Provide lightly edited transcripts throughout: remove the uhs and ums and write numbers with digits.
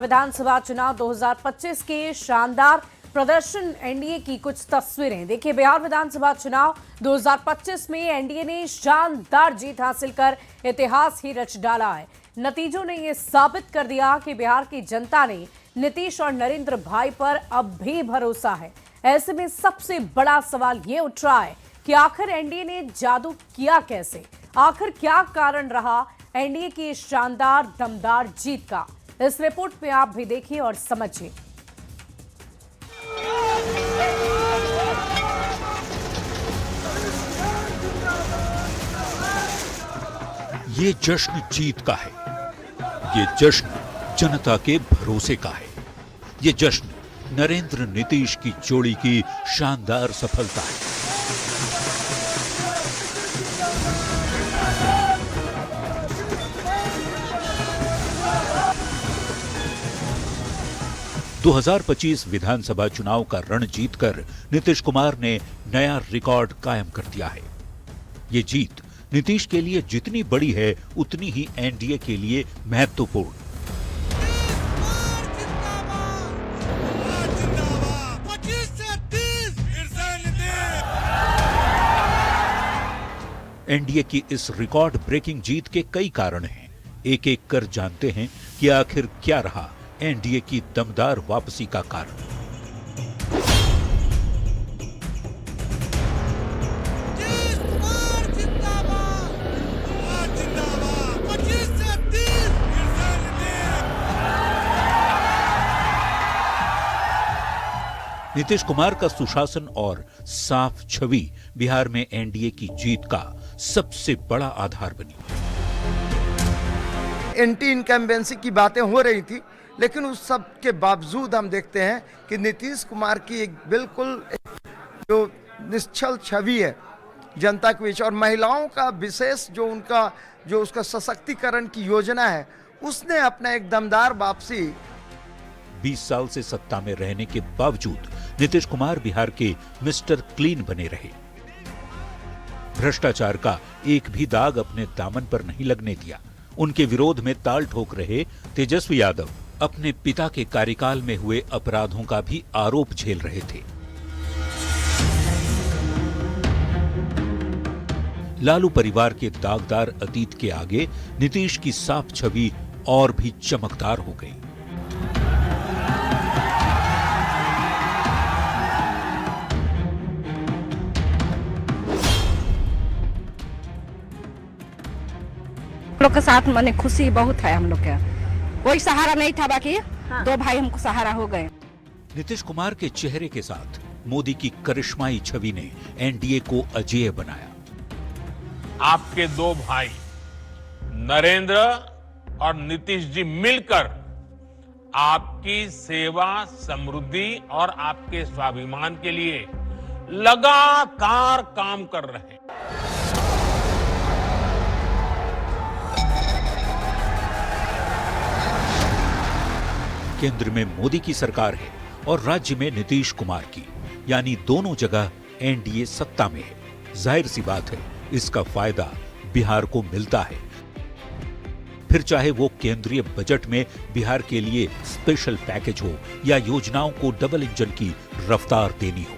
विधानसभा चुनाव 2025 के शानदार प्रदर्शन एनडीए की कुछ तस्वीरें देखिए। बिहार विधानसभा चुनाव 2025 में एनडीए ने शानदार जीत हासिल कर इतिहास ही रच डाला है। नतीजों ने यह साबित कर दिया कि बिहार की जनता ने नीतीश और नरेंद्र भाई पर अब भी भरोसा है। ऐसे में सबसे बड़ा सवाल ये उठ रहा है कि आखिर एनडीए ने जादू किया कैसे, आखिर क्या कारण रहा एनडीए की इस शानदार दमदार जीत का। इस रिपोर्ट में आप भी देखिए और समझिए। ये जश्न जीत का है, ये जश्न जनता के भरोसे का है, ये जश्न नरेंद्र नीतीश की जोड़ी की शानदार सफलता है। – 2025 विधानसभा चुनाव का रण जीतकर नीतीश कुमार ने नया रिकॉर्ड कायम कर दिया है। ये जीत नीतीश के लिए जितनी बड़ी है उतनी ही एनडीए के लिए महत्वपूर्ण। एनडीए की इस रिकॉर्ड ब्रेकिंग जीत के कई कारण हैं। एक एक कर जानते हैं कि आखिर क्या रहा एनडीए की दमदार वापसी का कारण। नीतीश कुमार का सुशासन और साफ छवि बिहार में एनडीए की जीत का सबसे बड़ा आधार बनी। एंटी इनकम्बेंसी की बातें हो रही थी, लेकिन उस सब के बावजूद हम देखते हैं कि नीतीश कुमार की एक बिल्कुल जो निश्चल छवि है जनता के बीच, और महिलाओं का विशेष जो उसका सशक्तिकरण की योजना है, उसने अपना एक दमदार वापसी। 20 साल से सत्ता में रहने के बावजूद नीतीश कुमार बिहार के मिस्टर क्लीन बने रहे। भ्रष्टाचार का एक भी दाग अपने दामन पर नहीं लगने दिया। उनके विरोध में ताल ठोक रहे तेजस्वी यादव अपने पिता के कार्यकाल में हुए अपराधों का भी आरोप झेल रहे थे। लालू परिवार के दागदार अतीत के आगे नीतीश की साफ छवि और भी चमकदार हो गई। लोग के साथ मने खुशी बहुत है। हम लोग का कोई सहारा नहीं था, बाकी दो भाई हमको सहारा हो गए। नीतीश कुमार के चेहरे के साथ मोदी की करिश्माई छवि ने एनडीए को अजेय बनाया। आपके दो भाई नरेंद्र और नीतीश जी मिलकर आपकी सेवा, समृद्धि और आपके स्वाभिमान के लिए लगातार काम कर रहे हैं। केंद्र में मोदी की सरकार है और राज्य में नीतीश कुमार की, यानी दोनों जगह एनडीए सत्ता में है। जाहिर सी बात है इसका फायदा बिहार को मिलता है, फिर चाहे वो केंद्रीय बजट में बिहार के लिए स्पेशल पैकेज हो या योजनाओं को डबल इंजन की रफ्तार देनी हो।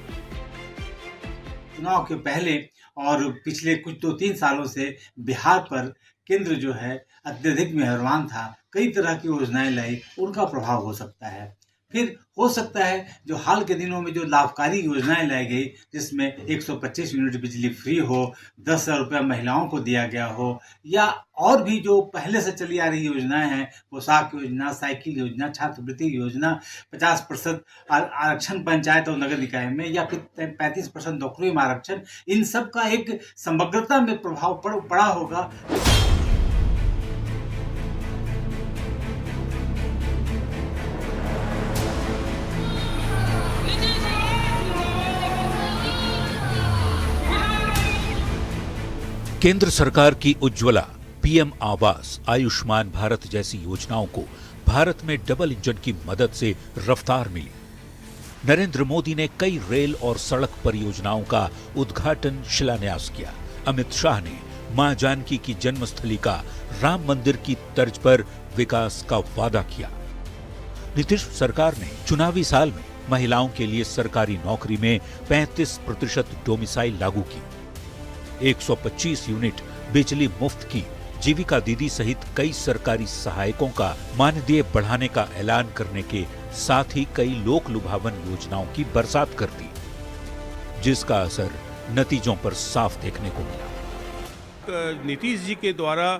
चुनाव के पहले और पिछले कुछ 2-3 सालों से बिहार पर केंद्र जो है अत्यधिक मेहरबान था, कई तरह की योजनाएं लाई, उनका प्रभाव हो सकता है। फिर हो सकता है जो हाल के दिनों में जो लाभकारी योजनाएं लाई गई, जिसमें 125 यूनिट बिजली फ्री हो, 10,000 रुपया महिलाओं को दिया गया हो, या और भी जो पहले से चली आ रही योजनाएं हैं, पोशाक योजना, साइकिल योजना, छात्रवृत्ति योजना, 50% आरक्षण पंचायत और नगर निकाय में, या फिर 35% नौकरियों में आरक्षण, इन सब का एक समग्रता में प्रभाव पड़ा होगा। केंद्र सरकार की उज्ज्वला, पीएम आवास, आयुष्मान भारत जैसी योजनाओं को भारत में डबल इंजन की मदद से रफ्तार मिली। नरेंद्र मोदी ने कई रेल और सड़क परियोजनाओं का उद्घाटन, शिलान्यास किया। अमित शाह ने मां जानकी की जन्मस्थली का राम मंदिर की तर्ज पर विकास का वादा किया। नीतीश सरकार ने चुनावी साल में महिलाओं के लिए सरकारी नौकरी में 35% डोमिसाइल लागू की, 125 यूनिट बिजली मुफ्त की, जीविका दीदी सहित कई सरकारी सहायकों का मानदेय बढ़ाने का ऐलान करने के साथ ही कई लोक लुभावन योजनाओं की बरसात कर दी, जिसका असर नतीजों पर साफ देखने को मिला। नीतीश जी के द्वारा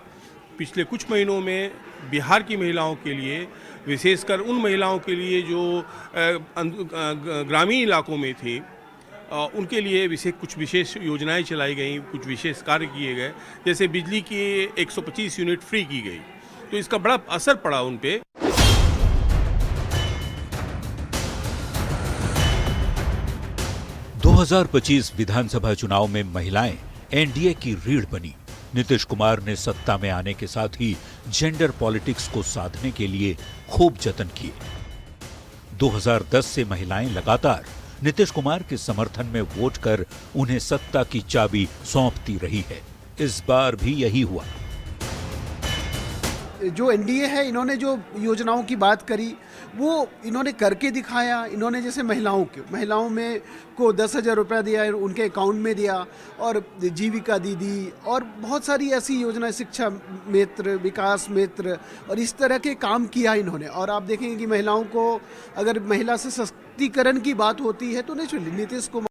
पिछले कुछ महीनों में बिहार की महिलाओं के लिए, विशेषकर उन महिलाओं के लिए जो ग्रामीण इलाकों में थी, उनके लिए कुछ विशेष योजनाएं चलाई गई, कुछ विशेष कार्य किए गए, जैसे बिजली की 125 यूनिट फ्री की गई, तो इसका बड़ा असर पड़ा उन पे। दो 2025 विधानसभा चुनाव में महिलाएं एनडीए की रीढ़ बनी। नीतीश कुमार ने सत्ता में आने के साथ ही जेंडर पॉलिटिक्स को साधने के लिए खूब जतन किए। 2010 से महिलाएं लगातार नीतीश कुमार के समर्थन में वोट कर उन्हें सत्ता की चाबी सौंपती रही है। इस बार भी यही हुआ। जो एनडीए है, इन्होंने जो योजनाओं की बात करी वो इन्होंने करके दिखाया। इन्होंने जैसे महिलाओं में को 10,000 रुपया दिया, उनके अकाउंट में दिया, और जीविका दीदी और बहुत सारी ऐसी योजनाएं, शिक्षा मित्र, विकास मित्र, और इस तरह के काम किया इन्होंने। और आप देखेंगे कि महिलाओं को, अगर महिला सशक्तिकरण की बात होती है तो नेचुरली नीतीश कुमार।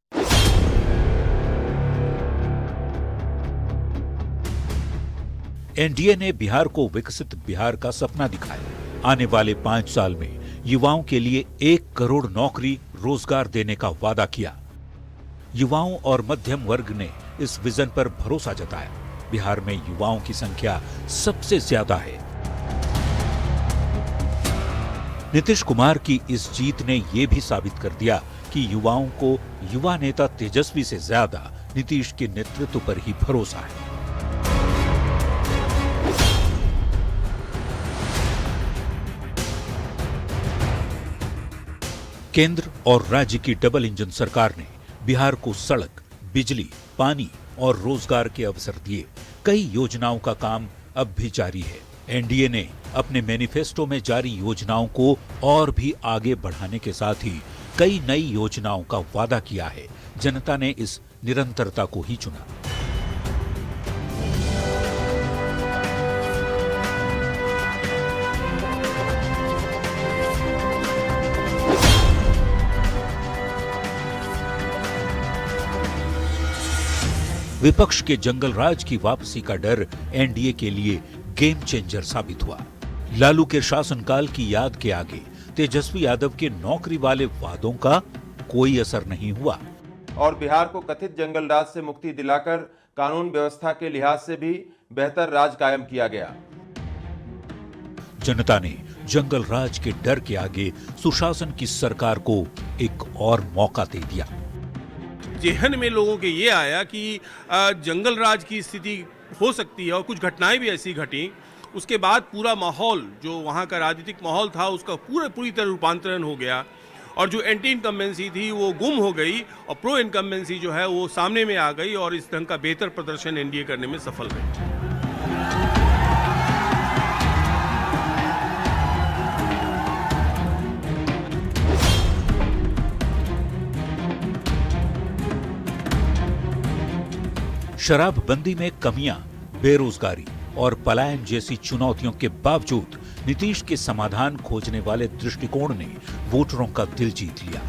एनडीए ने बिहार को विकसित बिहार का सपना दिखाया। आने वाले 5 साल में युवाओं के लिए 1 करोड़ नौकरी रोजगार देने का वादा किया। युवाओं और मध्यम वर्ग ने इस विजन पर भरोसा जताया। बिहार में युवाओं की संख्या सबसे ज्यादा है। नीतीश कुमार की इस जीत ने यह भी साबित कर दिया कि युवाओं को युवा नेता तेजस्वी से ज्यादा नीतीश के नेतृत्व पर ही भरोसा है। केंद्र और राज्य की डबल इंजन सरकार ने बिहार को सड़क, बिजली, पानी और रोजगार के अवसर दिए। कई योजनाओं का काम अब भी जारी है। एनडीए ने अपने मैनिफेस्टो में जारी योजनाओं को और भी आगे बढ़ाने के साथ ही कई नई योजनाओं का वादा किया है। जनता ने इस निरंतरता को ही चुना। विपक्ष के जंगल राज की वापसी का डर एनडीए के लिए गेम चेंजर साबित हुआ। लालू के शासनकाल की याद के आगे तेजस्वी यादव के नौकरी वाले वादों का कोई असर नहीं हुआ और बिहार को कथित जंगल राज से मुक्ति दिलाकर कानून व्यवस्था के लिहाज से भी बेहतर राज कायम किया गया। जनता ने जंगल राज के डर के आगे सुशासन की सरकार को एक और मौका दे दिया। जेहन में लोगों के ये आया कि जंगल राज की स्थिति हो सकती है और कुछ घटनाएं भी ऐसी घटी। उसके बाद पूरा माहौल, जो वहाँ का राजनीतिक माहौल था, उसका पूरी तरह रूपांतरण हो गया और जो एंटी इनकम्बेंसी थी वो गुम हो गई और प्रो इनकम्बेंसी जो है वो सामने में आ गई और इस ढंग का बेहतर प्रदर्शन एनडीए करने में सफल रही। शराबबंदी में कमियां, बेरोजगारी और पलायन जैसी चुनौतियों के बावजूद नीतीश के समाधान खोजने वाले दृष्टिकोण ने वोटरों का दिल जीत लिया।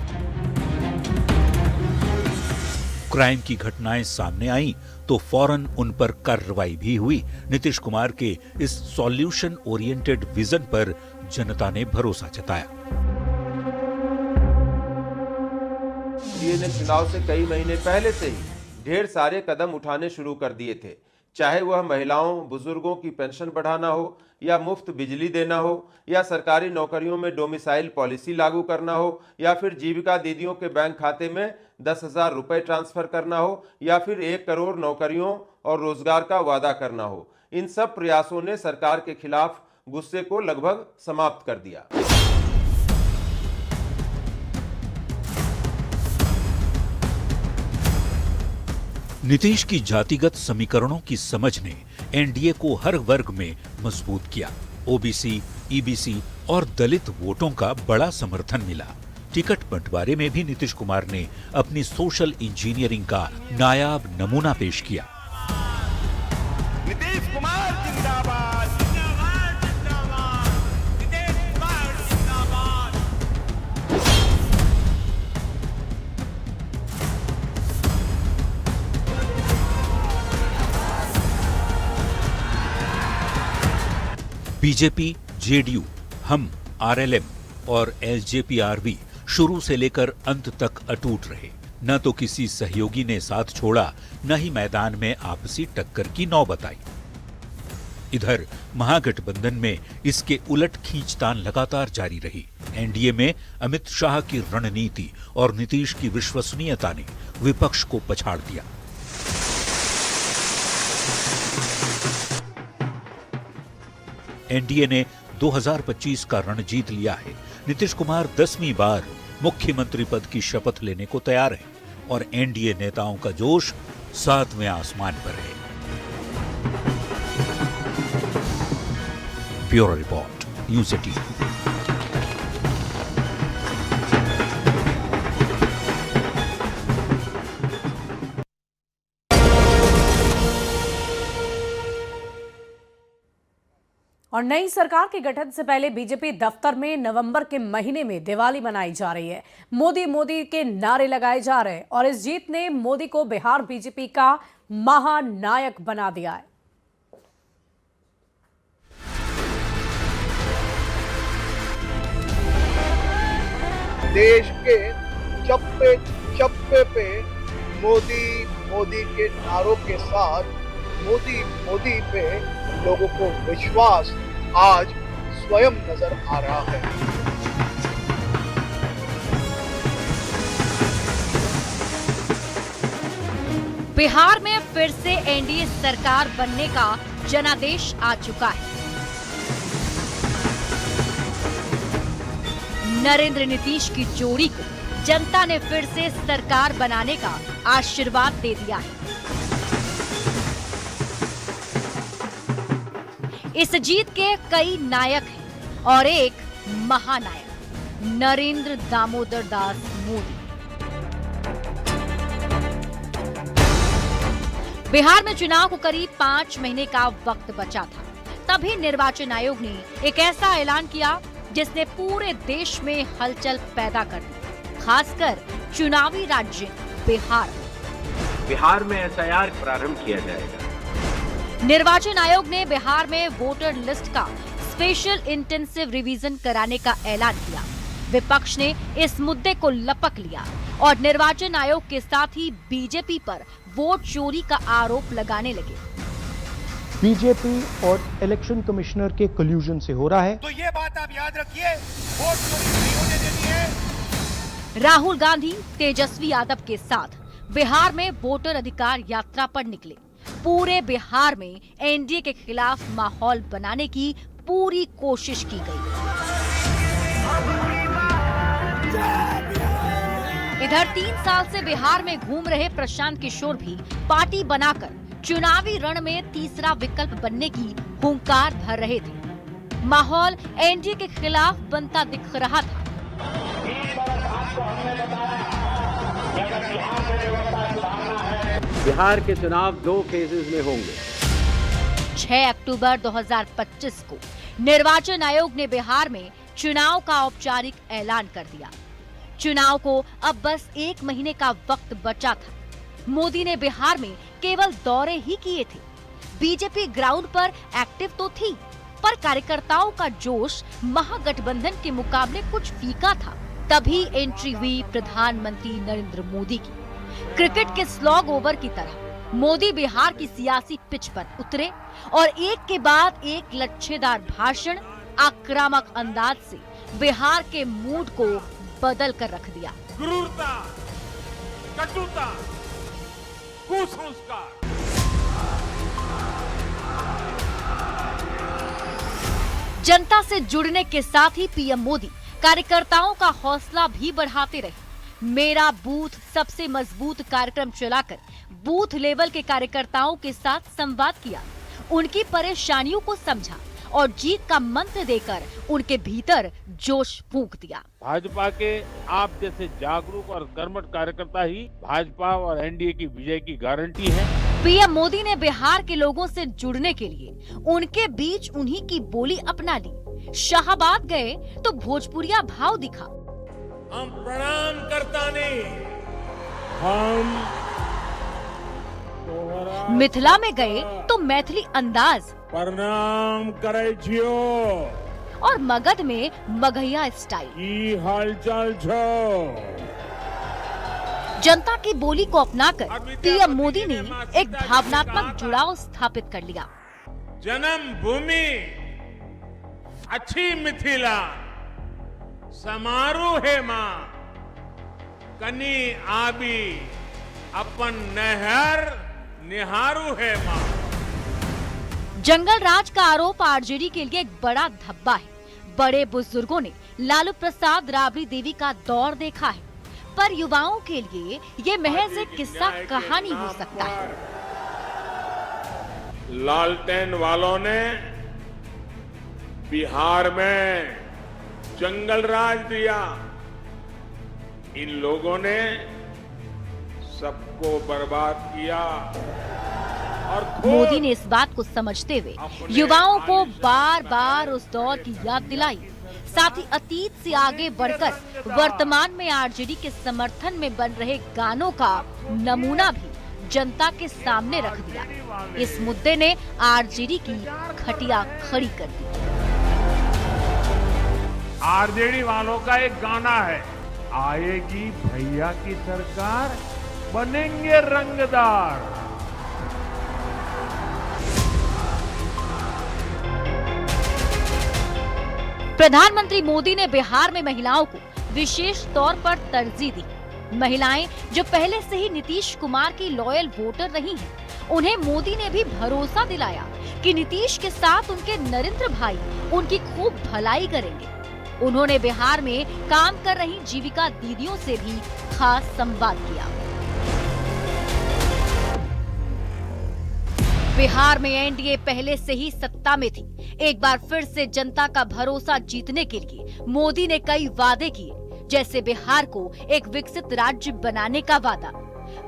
क्राइम की घटनाएं सामने आई तो फौरन उन पर कार्रवाई भी हुई। नीतीश कुमार के इस सॉल्यूशन ओरिएंटेड विजन पर जनता ने भरोसा जताया। एनडीए ने चुनाव से कई महीने पहले से ही ढेर सारे कदम उठाने शुरू कर दिए थे, चाहे वह महिलाओं, बुजुर्गों की पेंशन बढ़ाना हो या मुफ्त बिजली देना हो या सरकारी नौकरियों में डोमिसाइल पॉलिसी लागू करना हो या फिर जीविका दीदियों के बैंक खाते में 10,000 रुपए ट्रांसफर करना हो या फिर 1 करोड़ नौकरियों और रोजगार का वादा करना हो। इन सब प्रयासों ने सरकार के खिलाफ गुस्से को लगभग समाप्त कर दिया। नीतीश की जातिगत समीकरणों की समझ ने एनडीए को हर वर्ग में मजबूत किया। ओबीसी, ईबीसी और दलित वोटों का बड़ा समर्थन मिला। टिकट बंटवारे में भी नीतीश कुमार ने अपनी सोशल इंजीनियरिंग का नायाब नमूना पेश किया। नीतीश कुमार जिंदाबाद, जिंदाबाद, जिंदाबाद, नीतीश कुमार जिंदाबाद। बीजेपी, जेडीयू, हम, आरएलएम और एलजेपीआरबी शुरू से लेकर अंत तक अटूट रहे। न तो किसी सहयोगी ने साथ छोड़ा, न ही मैदान में आपसी टक्कर की नौबत आई। इधर महागठबंधन में इसके उलट खींचतान लगातार जारी रही। एनडीए में अमित शाह की रणनीति और नीतीश की विश्वसनीयता ने विपक्ष को पछाड़ दिया। एनडीए ने 2025 का रण जीत लिया है। नीतीश कुमार 10वीं बार मुख्यमंत्री पद की शपथ लेने को तैयार है और एनडीए नेताओं का जोश 7वें आसमान पर है। Bureau report, news 18। और नई सरकार के गठन से पहले बीजेपी दफ्तर में नवंबर के महीने में दिवाली मनाई जा रही है। मोदी मोदी के नारे लगाए जा रहे हैं और इस जीत ने मोदी को बिहार बीजेपी का महानायक बना दिया है। देश के चप्पे चप्पे पे मोदी मोदी के नारों के साथ मोदी मोदी पे लोगों को विश्वास आज स्वयं नजर आ रहा है। बिहार में फिर से एनडीए सरकार बनने का जनादेश आ चुका है। नरेंद्र नीतीश की जोड़ी को जनता ने फिर से सरकार बनाने का आशीर्वाद दे दिया है। इस जीत के कई नायक हैं और एक महानायक, नरेंद्र दामोदर दास मोदी। बिहार में चुनाव को करीब 5 महीने का वक्त बचा था। तभी निर्वाचन आयोग ने एक ऐसा ऐलान किया जिसने पूरे देश में हलचल पैदा कर दी, खासकर चुनावी राज्य बिहार में एसआईआर प्रारंभ किया जाएगा। निर्वाचन आयोग ने बिहार में वोटर लिस्ट का स्पेशल इंटेंसिव रिवीजन कराने का ऐलान किया। विपक्ष ने इस मुद्दे को लपक लिया और निर्वाचन आयोग के साथ ही बीजेपी पर वोट चोरी का आरोप लगाने लगे। बीजेपी और इलेक्शन कमिश्नर के कोल्यूजन से हो रहा है, तो ये बात आप याद रखिए, वोट चोरी नहीं होने देनी है। राहुल गांधी तेजस्वी यादव के साथ बिहार में वोटर अधिकार यात्रा पर निकले। पूरे बिहार में एनडीए के खिलाफ माहौल बनाने की पूरी कोशिश की गई। इधर 3 साल से बिहार में घूम रहे प्रशांत किशोर भी पार्टी बनाकर चुनावी रण में तीसरा विकल्प बनने की हुंकार भर रहे थे। माहौल एनडीए के खिलाफ बनता दिख रहा था। बिहार के चुनाव 2 फेजेस में होंगे। 6 अक्टूबर 2025 को निर्वाचन आयोग ने बिहार में चुनाव का औपचारिक ऐलान कर दिया। चुनाव को अब बस 1 महीने का वक्त बचा था। मोदी ने बिहार में केवल दौरे ही किए थे। बीजेपी ग्राउंड पर एक्टिव तो थी, पर कार्यकर्ताओं का जोश महागठबंधन के मुकाबले कुछ फीका था। तभी एंट्री हुई प्रधानमंत्री नरेंद्र मोदी की। क्रिकेट के स्लॉग ओवर की तरह मोदी बिहार की सियासी पिच पर उतरे और एक के बाद एक लच्छेदार भाषण, आक्रामक अंदाज से बिहार के मूड को बदल कर रख दिया। क्रूरता, कटुता, कुसंस्कार, जनता से जुड़ने के साथ ही पीएम मोदी कार्यकर्ताओं का हौसला भी बढ़ाते रहे। मेरा बूथ सबसे मजबूत कार्यक्रम चलाकर बूथ लेवल के कार्यकर्ताओं के साथ संवाद किया, उनकी परेशानियों को समझा और जीत का मंत्र देकर उनके भीतर जोश फूंक दिया। भाजपा के आप जैसे जागरूक और कर्मठ कार्यकर्ता ही भाजपा और एनडीए की विजय की गारंटी है। पीएम मोदी ने बिहार के लोगों से जुड़ने के लिए उनके बीच उन्हीं की बोली अपना ली। शाहाबाद गए तो भोजपुरिया भाव दिखा। हम प्रणाम करता नहीं, हम मिथिला में गए तो मैथिली अंदाज, प्रणाम करे छियो, और मगध में मगहिया स्टाइल। की हालचाल छो। जनता की बोली को अपनाकर पीएम मोदी ने एक भावनात्मक जुड़ाव स्थापित कर लिया। जन्म भूमि अच्छी मिथिला, समारोह है माँ कनी आबी, अपन नहर निहारू है माँ। जंगल राज का आरोप आरजेडी के लिए एक बड़ा धब्बा है। बड़े बुजुर्गों ने लालू प्रसाद राबड़ी देवी का दौर देखा है, पर युवाओं के लिए ये महज एक किस्सा कहानी हो सकता है। लालटेन वालों ने बिहार में जंगल राज दिया, इन लोगों ने सबको बर्बाद किया। और मोदी ने इस बात को समझते हुए युवाओं को बार बार उस दौर की याद दिलाई, साथ ही अतीत से आगे बढ़कर वर्तमान में आरजेडी के समर्थन में बन रहे गानों का नमूना भी जनता के सामने रख दिया। इस मुद्दे ने आरजेडी की खटिया खड़ी कर दी। आरजेडी वालों का एक गाना है, आएगी भैया की सरकार, बनेंगे रंगदार। प्रधानमंत्री मोदी ने बिहार में महिलाओं को विशेष तौर पर तरजीह दी। महिलाएं जो पहले से ही नीतीश कुमार की लॉयल वोटर रही हैं, उन्हें मोदी ने भी भरोसा दिलाया कि नीतीश के साथ उनके नरेंद्र भाई उनकी खूब भलाई करेंगे। उन्होंने बिहार में काम कर रही जीविका दीदियों से भी खास संवाद किया। बिहार में एनडीए पहले से ही सत्ता में थी। एक बार फिर से जनता का भरोसा जीतने के लिए मोदी ने कई वादे किए, जैसे बिहार को एक विकसित राज्य बनाने का वादा।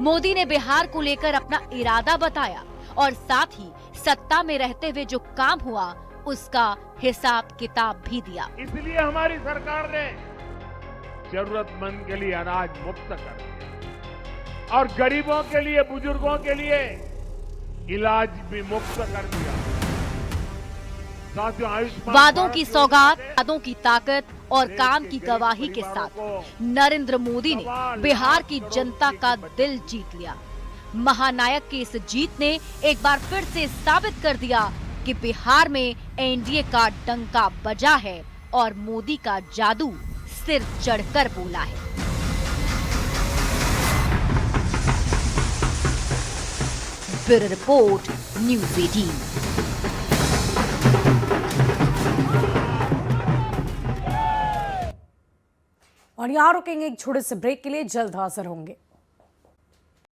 मोदी ने बिहार को लेकर अपना इरादा बताया और साथ ही सत्ता में रहते हुए जो काम हुआ उसका हिसाब किताब भी दिया। इसलिए हमारी सरकार ने जरूरतमंद के लिए अनाज मुफ्त कर दिया और गरीबों के लिए, बुजुर्गों के लिए इलाज भी मुफ्त कर दिया। वादों की सौगात, वादों की ताकत और काम की गवाही के साथ नरेंद्र मोदी ने बिहार की जनता का दिल जीत लिया। महानायक की इस जीत ने एक बार फिर से साबित कर दिया कि बिहार में एनडीए का डंका बजा है और मोदी का जादू सिर चढ़कर बोला है। Bureau report, news 18। और यहाँ रुकेंगे एक छोटे से ब्रेक के लिए, जल्द हाजिर होंगे।